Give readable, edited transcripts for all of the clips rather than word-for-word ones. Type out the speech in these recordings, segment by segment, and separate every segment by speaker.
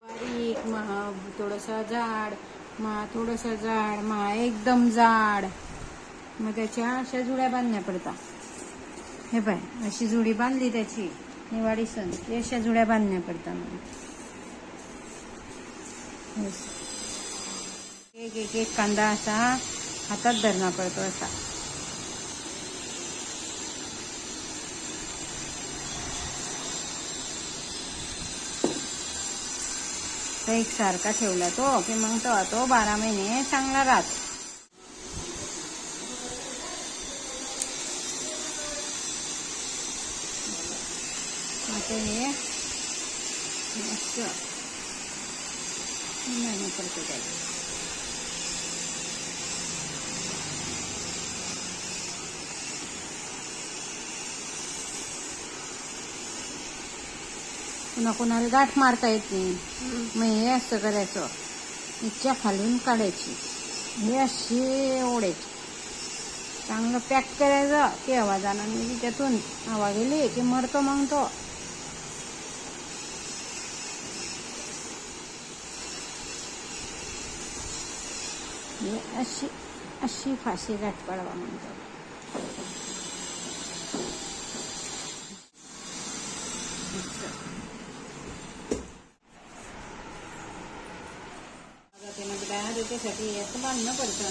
Speaker 1: बारीक थोडंसं जाड, थोडंसं जाड, एकदम जाड. मग त्याच्या अशा जुड्या बांधण्या पडतात. हे पाय, अशी जुडी बांधली त्याची निवाडी सण अशा जुड्या बांधण्या पडतात. एक एक एक कांदा असा हातात धरणा पडतो असा. तर एक सारखा ठेवला तो की मग तो 12 महिने चांगला राहतो. आता हे असं नाही करतो त्याला. पुन्हा कोणाला गाठ मारता येत नाही. मग हे असं करायचं, इच्छा खालून काढायची, हे अशी ओढायची, चांगलं पॅक करायचं की हवा जाणार नाही. त्यातून हवा गेली की मरतो मग तो. हे अशी अशी फाशी गाठ पाडवा म्हणतो. त्याच्यासाठी याचं बांधणं पडतं.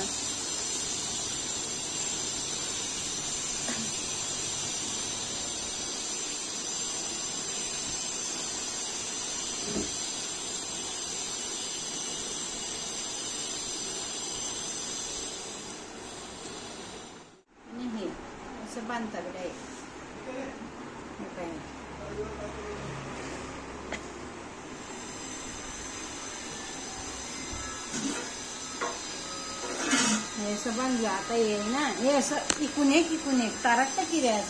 Speaker 1: आणि हे असं बांधतात काय हे असं बांधलं. आता ये ना, हे असं इकून एक ताराट किऱ्यात